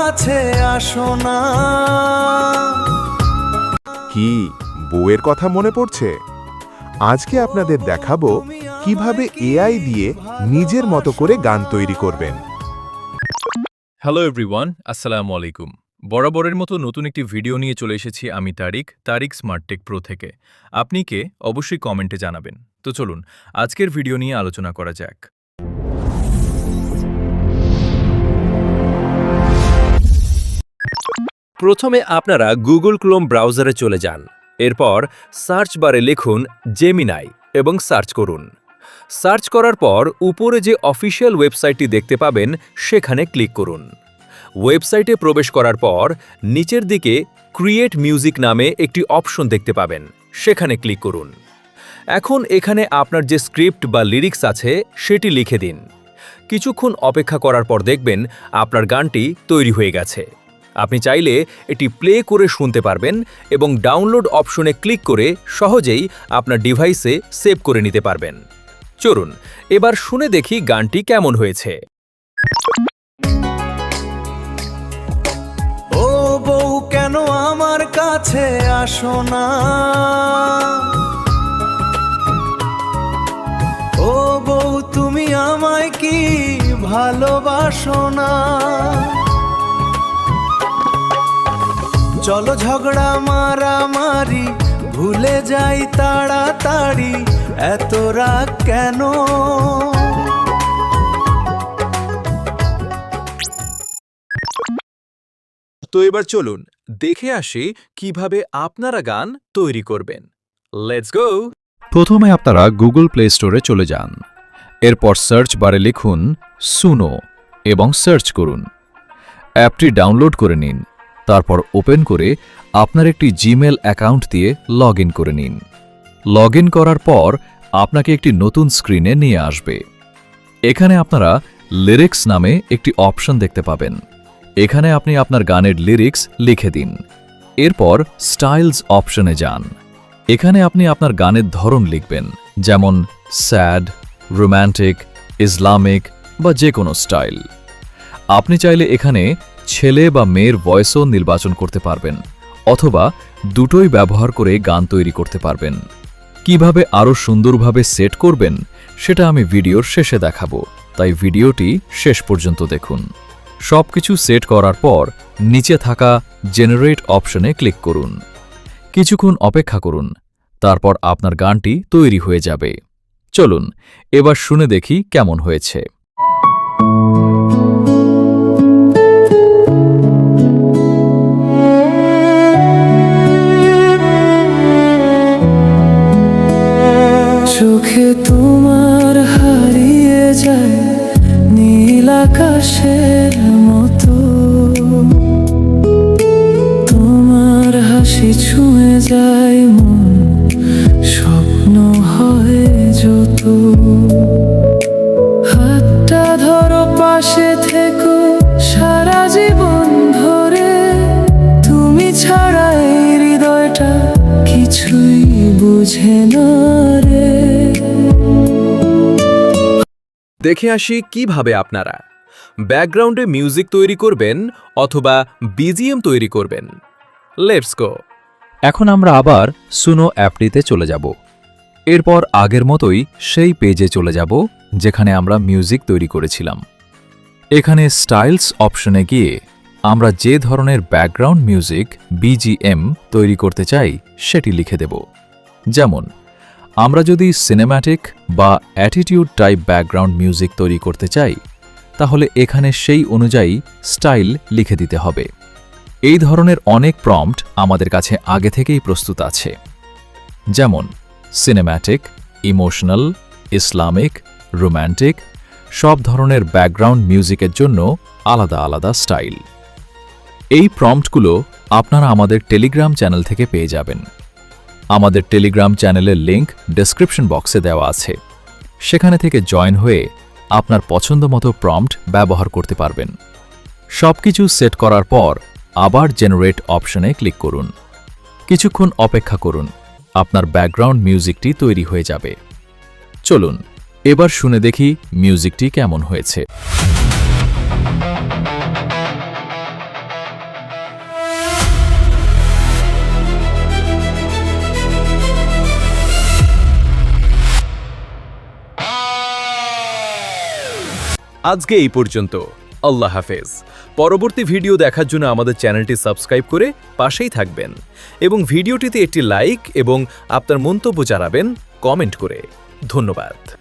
কাছে আসো না। কি বউয়ের কথা মনে পড়ছে? আজকে আপনাদের দেখাবো কিভাবে এআই দিয়ে নিজের মতো করে গান তৈরি করবেন। হ্যালো এভরিওয়ান, আসসালামু আলাইকুম। বরাবরের মতো নতুন একটি ভিডিও নিয়ে চলে এসেছি আমি তারিক স্মার্ট টেক প্রো থেকে। আপনি কে অবশ্যই কমেন্টে জানাবেন। তো চলুন আজকের ভিডিও নিয়ে আলোচনা করা যাক। প্রথমে আপনারা গুগল ক্রোম ব্রাউজারে চলে যান। এরপর সার্চ বারে লিখুন জেমিনাই এবং সার্চ করুন। সার্চ করার পর উপরে যে অফিসিয়াল ওয়েবসাইটটি দেখতে পাবেন সেখানে ক্লিক করুন। ওয়েবসাইটে প্রবেশ করার পর নিচের দিকে ক্রিয়েট মিউজিক নামে একটি অপশন দেখতে পাবেন, সেখানে ক্লিক করুন। এখন এখানে আপনার যে স্ক্রিপ্ট বা লিরিক্স আছে সেটি লিখে দিন। কিছুক্ষণ অপেক্ষা করার পর দেখবেন আপনার গানটি তৈরি হয়ে গেছে। আপনি চাইলে এটি প্লে করে শুনতে পারবেন এবং ডাউনলোড অপশনে ক্লিক করে সহজেই আপনার ডিভাইসে সেভ করে নিতে পারবেন। চলুন এবার শুনে দেখি গানটি কেমন হয়েছে। ও বউ কেন আমার কাছে আসো না, ও বউ তুমি আমায় কি ভালোবাসো না। চলো ঝগড়া মারামারি ভুলে যাই তাড়াতাড়ি, এত রাগ কেন। তো এবার চলুন দেখে আসি কিভাবে আপনারা গান তৈরি করবেন। Let's go. প্রথমে আপনারা গুগল প্লে স্টোরে চলে যান। এরপর সার্চ বারে লিখুন সুনো এবং সার্চ করুন। অ্যাপটি ডাউনলোড করে নিন। তারপর ওপেন করে আপনার একটি জিমেল অ্যাকাউন্ট দিয়ে লগ ইন করে নিন। লগ ইন করার পর আপনাকে একটি নতুন স্ক্রিনে নিয়ে আসবে। এখানে আপনারা লিরিক্স নামে একটি অপশন দেখতে পাবেন। এখানে আপনি আপনার গানের লিরিক্স লিখে দিন। এরপর স্টাইলস অপশনে যান। এখানে আপনি আপনার গানের ধরন লিখবেন, যেমন স্যাড, রোম্যান্টিক, ইসলামিক বা যে কোনো স্টাইল। আপনি চাইলে এখানে ছেলে বা মেয়ের ভয়েসও নির্বাচন করতে পারবেন, অথবা দুটোই ব্যবহার করে গান তৈরি করতে পারবেন। কিভাবে আরও সুন্দরভাবে সেট করবেন সেটা আমি ভিডিওর শেষে দেখাবো, তাই ভিডিওটি শেষ পর্যন্ত দেখুন। সবকিছু সেট করার পর নিচে থাকা জেনারেট অপশনে ক্লিক করুন। কিছুক্ষণ অপেক্ষা করুন, তারপর আপনার গানটি তৈরি হয়ে যাবে। চলুন এবার শুনে দেখি কেমন হয়েছে। চোখে তোমার হারিয়ে যায় নীল আকাশের মতো, তোমার হাসি ছুঁয়ে যায় মন, স্বপ্ন হয় যত। হাতটা ধরো পাশে থেকো সারা জীবন ধরে, তুমি ছাড়া এই হৃদয়টা কিছুই বুঝে না রে। দেখে আসি কিভাবে আপনারা ব্যাকগ্রাউন্ডে মিউজিক তৈরি করবেন অথবা বিজিএম তৈরি করবেন। Let's go. এখন আমরা আবার সুনো অ্যাপটিতে চলে যাব। এরপর আগের মতোই সেই পেজে চলে যাব যেখানে আমরা মিউজিক তৈরি করেছিলাম। এখানে স্টাইলস অপশনে গিয়ে আমরা যে ধরনের ব্যাকগ্রাউন্ড মিউজিক বিজিএম তৈরি করতে চাই সেটি লিখে দেব। যেমন আমরা যদি সিনেম্যাটিক বা অ্যাটিটিউড টাইপ ব্যাকগ্রাউন্ড মিউজিক তৈরি করতে চাই, তাহলে এখানে সেই অনুযায়ী স্টাইল লিখে দিতে হবে। এই ধরনের অনেক প্রম্পট আমাদের কাছে আগে থেকেই প্রস্তুত আছে, যেমন সিনেম্যাটিক, ইমোশনাল, ইসলামিক, রোম্যান্টিক, সব ধরনের ব্যাকগ্রাউন্ড মিউজিকের জন্য আলাদা আলাদা স্টাইল। এই প্রম্পটগুলো আপনারা আমাদের টেলিগ্রাম চ্যানেল থেকে পেয়ে যাবেন। আমাদের টেলিগ্রাম চ্যানেলের লিংক ডেসক্রিপশন বক্সে দেওয়া আছে। সেখানে থেকে জয়েন হয়ে আপনার পছন্দমতো প্রম্পট ব্যবহার করতে পারবেন। সবকিছু সেট করার পর আবার জেনারেট অপশনে ক্লিক করুন। কিছুক্ষণ অপেক্ষা করুন, আপনার ব্যাকগ্রাউন্ড মিউজিকটি তৈরি হয়ে যাবে। চলুন এবার শুনে দেখি মিউজিকটি কেমন হয়েছে। আজকে এই পর্যন্ত। আল্লাহ হাফেজ। পরবর্তী ভিডিও দেখার জন্য আমাদের চ্যানেলটি সাবস্ক্রাইব করে পাশেই থাকবেন এবং ভিডিওটিতে একটি লাইক এবং আপনার মন্তব্য জানাবেন কমেন্ট করে। ধন্যবাদ।